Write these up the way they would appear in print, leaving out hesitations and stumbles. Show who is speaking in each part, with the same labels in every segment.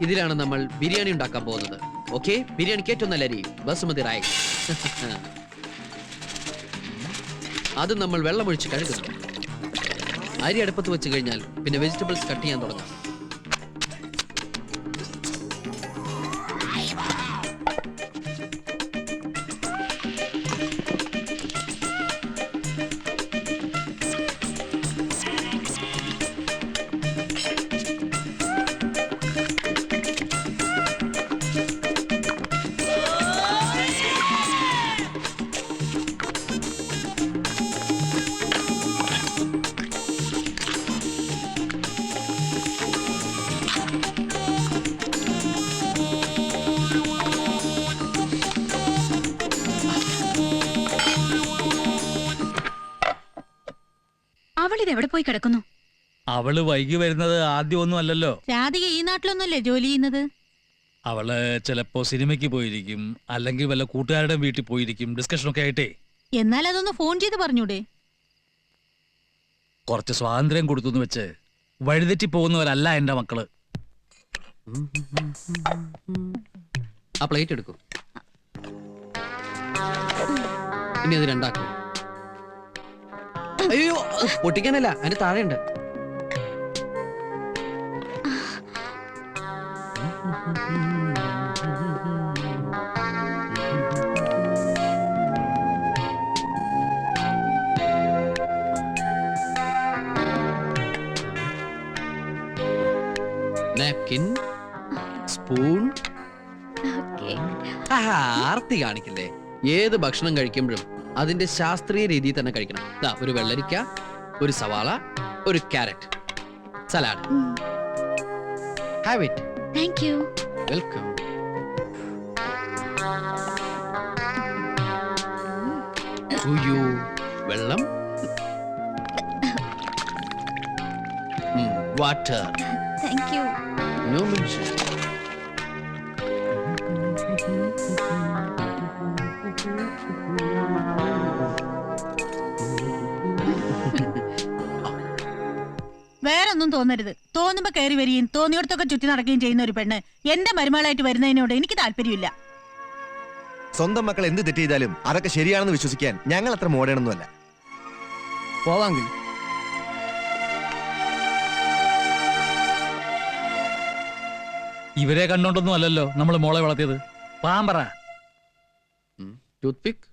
Speaker 1: ഇതിലാണ് നമ്മൾ ബിരിയാണി ഉണ്ടാക്കാൻ പോകുന്നത്. ഓക്കെ, ബിരിയാണിക്ക് ഏറ്റവും നല്ല അരി ബസുമതി റൈസ്. അത് നമ്മൾ വെള്ളമൊഴിച്ച് കഴുകുന്നു. അരി അടുപ്പത്ത് വെച്ച് കഴിഞ്ഞാൽ പിന്നെ വെജിറ്റബിൾസ് കട്ട് ചെയ്യാൻ തുടങ്ങാം.
Speaker 2: അവളിത് എവിടെ പോയി കിടക്കുന്നു?
Speaker 3: അവള് വൈകി വരുന്നത് ആദ്യമൊന്നും അല്ലല്ലോ.
Speaker 2: രാധിക ഈ നാട്ടിലൊന്നുമല്ലേ ജോലി ചെയ്യുന്നത്?
Speaker 3: അവള് ചിലപ്പോ സിനിമയ്ക്ക് പോയിരിക്കും, അല്ലെങ്കിൽ വല്ല കൂട്ടുകാരുടെ വീട്ടിൽ പോയിരിക്കും, ഡിസ്കഷനൊക്കെ ആയിട്ടേ.
Speaker 2: എന്നാൽ അതൊന്ന് ഫോൺ ചെയ്ത് പറഞ്ഞൂടെ?
Speaker 3: കുറച്ച് സ്വാതന്ത്ര്യം കൊടുത്തു വെച്ച് വഴിതെറ്റി പോകുന്നവരല്ല എന്റെ മക്കള്.
Speaker 1: ആ പ്ലേറ്റ് എടുക്കൂ. ഇനി അത് രണ്ടാക്കും. അയ്യോ, പൊട്ടിക്കാനല്ല, അതിന്റെ താഴെയുണ്ട്. Napkin, spoon. ആർത്തി കാണിക്കില്ലേ? ഏത് ഭക്ഷണം കഴിക്കുമ്പോഴും അതിന്റെ ശാസ്ത്രീയ രീതിയിൽ തന്നെ കഴിക്കണം. ഒരു വെള്ളരിക്ക, ഒരു സവാള, ഒരു carrot, salad. Have it.
Speaker 2: Thank you.
Speaker 1: Welcome. വെള്ളം, water.
Speaker 2: Thank you.
Speaker 1: No mention.
Speaker 2: വേറൊന്നും തോന്നരുത്. തോന്നുമ്പോ കയറി വരികയും തോന്നിയോടത്തൊക്കെ ചുറ്റി നടക്കുകയും ചെയ്യുന്ന ഒരു പെണ്ണ് എന്റെ മരുമകളായിട്ട് വരുന്നതിനോട് എനിക്ക് താല്പര്യമില്ല.
Speaker 4: സ്വന്തം മക്കൾ എന്ത് തെറ്റ് ചെയ്താലും അതൊക്കെ ശരിയാണെന്ന് വിശ്വസിക്കാൻ ഞങ്ങൾ അത്ര മോഡേണൊന്നുമല്ല.
Speaker 1: പോവാങ്കിൽ
Speaker 3: ഇവരെ കണ്ടോണ്ടൊന്നും അല്ലല്ലോ നമ്മൾ മോളെ വളർത്തിയത്. Pamper.
Speaker 1: Toothpick.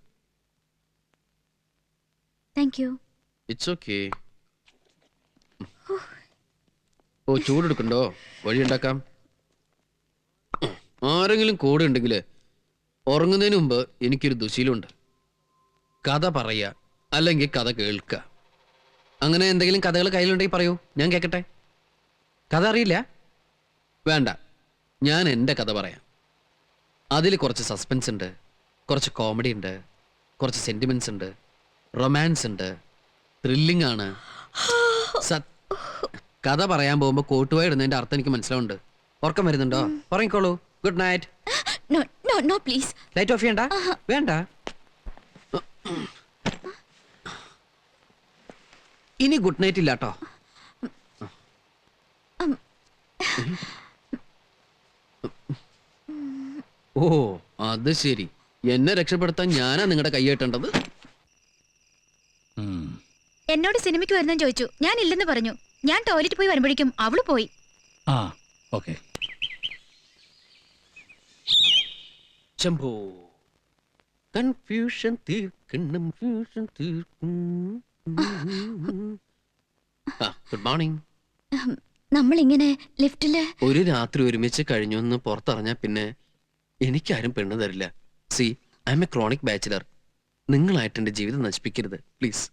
Speaker 2: Thank you.
Speaker 1: It's okay. ഓ, ചൂടെടുക്കണ്ടോ? വഴിയുണ്ടാക്കാം. ആരെങ്കിലും കൂടെ ഉണ്ടെങ്കിൽ ഉറങ്ങുന്നതിന് മുമ്പ് എനിക്കൊരു ദുശീലമുണ്ട്. കഥ പറയുക, അല്ലെങ്കിൽ കഥ കേൾക്കുക. അങ്ങനെ എന്തെങ്കിലും കഥകൾ കയ്യിലുണ്ടെങ്കിൽ പറയൂ, ഞാൻ കേൾക്കട്ടെ. കഥ അറിയില്ല? വേണ്ട, ഞാൻ എൻ്റെ കഥ പറയാം. അതിൽ കുറച്ച് സസ്പെൻസ് ഉണ്ട്, കുറച്ച് കോമഡി ഉണ്ട്, കുറച്ച് സെന്റിമെന്റ്സ് ഉണ്ട്, റൊമാൻസ് ഉണ്ട്, ത്രില്ലിംഗ് ആണ്. കഥ പറയാൻ പോകുമ്പോ കോട്ടുവായി ഇടുന്നതിന്റെ അർത്ഥം എനിക്ക് മനസ്സിലാവുന്നുണ്ട്. ഉറക്കം വരുന്നുണ്ടോ? പറഞ്ഞോളൂ. Good night.
Speaker 2: No please.
Speaker 1: Light off ചെയ്യണ്ട. വേണ്ട. ഇനി ഗുഡ് നൈറ്റ് ഇല്ല കേട്ടോ. ഓ, അത് ശരി. എന്നെ രക്ഷപ്പെടുത്താൻ ഞാനാ നിങ്ങളുടെ കൈ കെട്ടേണ്ടത്.
Speaker 2: എന്നോട് സിനിമയ്ക്ക് വരുന്നെന്ന് ചോദിച്ചു. ഞാൻ ഇല്ലെന്ന് പറഞ്ഞു. ഞാൻ ടോയ്ലറ്റ് പോയി വരുമ്പോഴേക്കും അവള് പോയി.
Speaker 3: ഓക്കേ.
Speaker 1: ശംഭോ, കൺഫ്യൂഷൻ തീർക്കണം, ഫ്യൂഷൻ തീർക്കും. Good morning.
Speaker 2: നമ്മളിങ്ങനെ ലിഫ്റ്റില്
Speaker 1: ഒരു രാത്രി ഒരുമിച്ച് കഴിഞ്ഞു എന്ന് പുറത്തറിഞ്ഞാ പിന്നെ എനിക്കാരും പെണ്ണ് തരില്ല. C, I M A chronic bachelor. നിങ്ങളായിട്ട് എന്റെ ജീവിതം നശിപ്പിക്കരുത് പ്ലീസ്.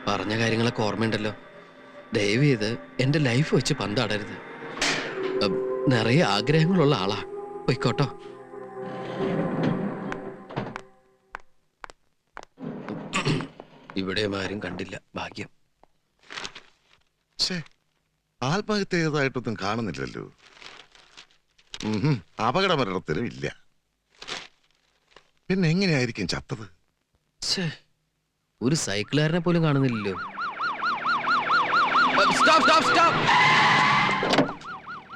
Speaker 1: പറഞ്ഞ കാര്യങ്ങളൊക്കെ ഓർമ്മയുണ്ടല്ലോ. ദയവ് ചെയ്ത് എന്റെ ലൈഫ് വെച്ച് പന്താടരുത്. നിറയെ ആഗ്രഹങ്ങളുള്ള ആളാ. പോയിക്കോട്ടോ. ഇവിടെ ആരും കണ്ടില്ല. ഭാഗ്യം.
Speaker 5: ആത്മഹത്യ ചെയ്തതായിട്ടൊന്നും കാണുന്നില്ലല്ലോ. അപകട മരണത്തിനും ഇല്ല. പിന്നെ എങ്ങനെയായിരിക്കും ചത്തത്?
Speaker 1: ഛേ, ഒരു സൈക്കിളുകാരനെ പോലും കാണുന്നില്ലല്ലോ. Stop stop stop.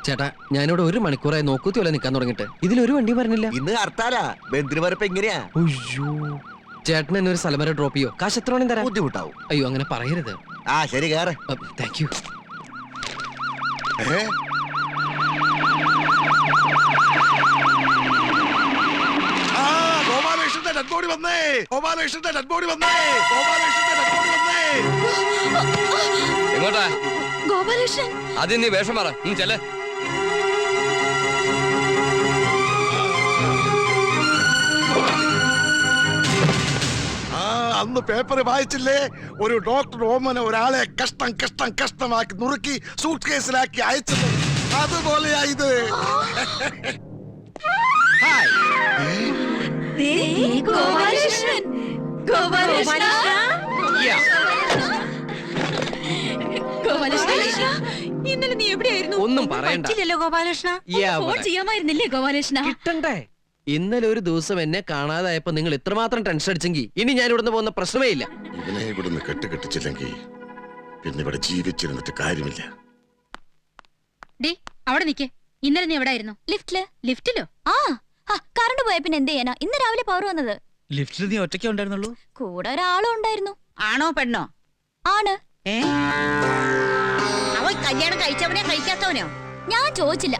Speaker 1: ചേട്ടാ, ഞാനിവിടെ 1 മണിക്കൂറായി നോക്കൂത്തി പോലെ നിൽക്കാൻ തുടങ്ങിയിട്ട് ഇതിലൊരു വണ്ടി പറഞ്ഞില്ല.
Speaker 4: ഇന്ന് ഹർത്താലാ. ബന്ദിന് വരപ്പ് എങ്ങനെയാ?
Speaker 1: അയ്യോ, ചേട്ടൻ എന്നെ ഒരു സ്ഥലം വരെ ഡ്രോപ്പ് ചെയ്യോ? കാശ് എത്ര വേണം തരാം?
Speaker 4: ബുദ്ധിമുട്ടാവും.
Speaker 1: അയ്യോ, അങ്ങനെ പറയരുത്.
Speaker 4: ആ ശരി, കേറ്.
Speaker 1: Thank you.
Speaker 5: ഏ? ആ, ഗോപാലകൃഷ്ണന്റെ ഡെഡ് ബോഡി വന്നേ. ഗോപാലകൃഷ്ണന്റെ ഡെഡ് ബോഡി വന്നേ. ഗോപാലകൃഷ്ണന്റെ ഡെഡ് ബോഡി വന്നേ.
Speaker 6: എങ്ങോട്ടാ?
Speaker 2: ഗോപാലകൃഷ്ണൻ,
Speaker 6: ആദ്യം നീ വേഷം മാറ. ചെല്ലേ.
Speaker 5: ആ, അന്ന് പേപ്പർ വായിച്ചില്ലേ? ഒരു ഡോക്ടർ ഓമന ഒരാളെ കഷ്ടം കഷ്ടം കഷ്ടമാക്കി നുറുക്കി സൂട്ട് കേസിലാക്കി അയച്ചത്. അതുപോലെയാ ഇത്.
Speaker 2: ഗോപാലകൃഷ്ണൻ, ഗോപാലകൃഷ്ണ, ഗോപാലകൃഷ്ണ, ഇന്നലെ നീ എവിടെയായിരുന്നു?
Speaker 1: ഒന്നും പറയണ്ട.
Speaker 2: പറ്റില്ലല്ലോ ഗോപാലകൃഷ്ണ. ഫോൺ ചെയ്യാമായിരുന്നില്ലേ ഗോപാലകൃഷ്ണ?
Speaker 1: കിട്ടണ്ടേ? ഇന്നലെ ഒരു ദിവസം എന്നെ കാണാതായപ്പോ നിങ്ങൾ ഇത്രമാത്രം ടെൻഷൻ അടിച്ചെങ്കിൽ ഇനി ഞാൻ ഇവിടുന്ന് പോകുന്ന പ്രശ്നമേ ഇല്ല.
Speaker 5: ഇവനെ ഇവിടുന്ന് കെട്ടിച്ചില്ലെങ്കിൽ പിന്നെ ഇവിടെ ജീവിച്ചിരുന്നിട്ട് കാര്യമില്ല.
Speaker 7: ഡി അവിടെ നിക്കേ. ഇന്നലെ നീ എവിടായിരുന്നു? ലിഫ്റ്റിലോ? ആ കറണ്ട് പോയ പിന്നെ എന്ത് ചെയ്യാനാ? ഇന്ന് രാവിലെ പവർ വന്നത്.
Speaker 3: ലിഫ്റ്റിൽ നീ ഒറ്റയ്ക്കേ ഉണ്ടായിരുന്നുള്ളൂ?
Speaker 7: കൂടെ ഒരാളും ഉണ്ടായിരുന്നു.
Speaker 2: ആണോ പെണ്ണോ?
Speaker 7: ആണ്.
Speaker 2: അവൻ കല്യാണം കഴിച്ചവനെ കഴിക്കാത്തവനോ?
Speaker 7: ഞാൻ ചോദിച്ചില്ല.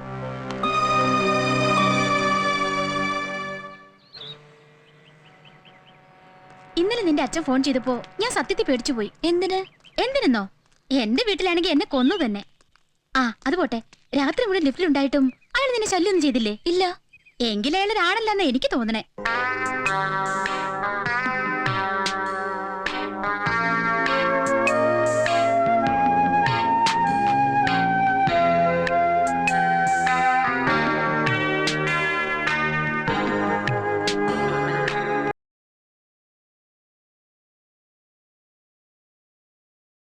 Speaker 7: ഇന്നലെ നിന്റെ അച്ഛൻ ഫോൺ ചെയ്തപ്പോ ഞാൻ സത്യത്തിൽ പേടിച്ചു പോയി. എന്തിനെന്നോ? എന്റെ വീട്ടിലാണെങ്കിൽ എന്നെ കൊന്നു തന്നെ. ആ അത് പോട്ടെ, രാത്രി മുഴുവൻ ലിഫ്റ്റിലുണ്ടായിട്ടും അയാൾ നിന്നെ ശല്യമൊന്നും ചെയ്തില്ലേ? ഇല്ല. എങ്കിലയാൾ ഒരാളല്ലെന്ന് എനിക്ക് തോന്നണേ.